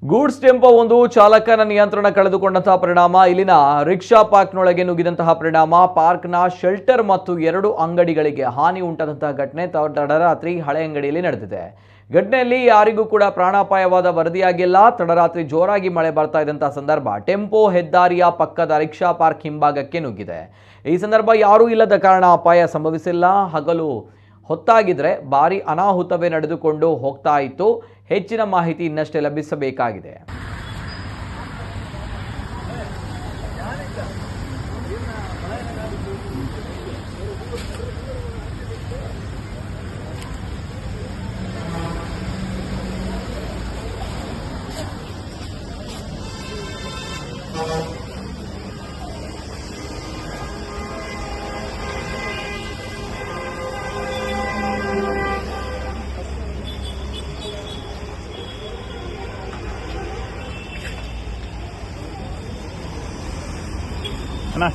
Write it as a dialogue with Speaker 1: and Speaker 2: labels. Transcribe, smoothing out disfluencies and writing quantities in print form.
Speaker 1: Goods tempo ಒಂದು ಚಾಲಕನ ನಿಯಂತ್ರಣ ಕಳೆದುಕೊಂಡಂತಹ ಪರಿಣಾಮ ಇಲ್ಲಿನ ರಿಕ್ಷಾ ಪಾರ್ಕ್ನೊಳಗೆ ನುಗ್ಗಿದಂತಹ ಪರಿಣಾಮ ಪಾರ್ಕ್ನ ಶೆಲ್ಟರ್ ಮತ್ತು 2 ಅಂಗಡಿಗಳಿಗೆ ಹಾನಿ ಉಂಟಾದಂತಹ ಘಟನೆ ತಡರಾತ್ರಿ ಹಳೆ ಅಂಗಡಿಯಲ್ಲಿ ನಡೆದಿದೆ. ಘಟನೆಯಲ್ಲಿ ಯಾರಿಗೂ ಕೂಡ ಪ್ರಾಣಾಪಾಯವಾದ ವರದಿಯಾಗಿಲ್ಲ. ತಡರಾತ್ರಿ ಜೋರಾಗಿ ಮಳೆ ಬರ್ತಾ ಇದ್ದಂತಹ ಸಂದರ್ಭ ಟೆಂಪೋ ಹೆದ್ದಾರಿಯ ಪಕ್ಕದ ರಿಕ್ಷಾ ಪಾರ್ಕ್ ಹಿಂಭಾಗಕ್ಕೆ ನುಗ್ಗಿದೆ. ಈ ಸಂದರ್ಭ ಯಾರೂ ಇಲ್ಲದ ಕಾರಣ ಅಪಾಯ ಸಂಭವಿಸಿಲ್ಲ. ಹಗಲು ಹೊತ್ತಾಗಿದ್ರೆ ಭಾರಿ ಅನಾಹುತವೇ ನಡೆದುಕೊಂಡು ಹೋಗ್ತಾ ಇತ್ತು. ಹೆಚ್ಚಿನ ಮಾಹಿತಿ ಇನ್ನಷ್ಟೇ ಲಭಿಸಬೇಕಾಗಿದೆ.
Speaker 2: ಅಣ್ಣ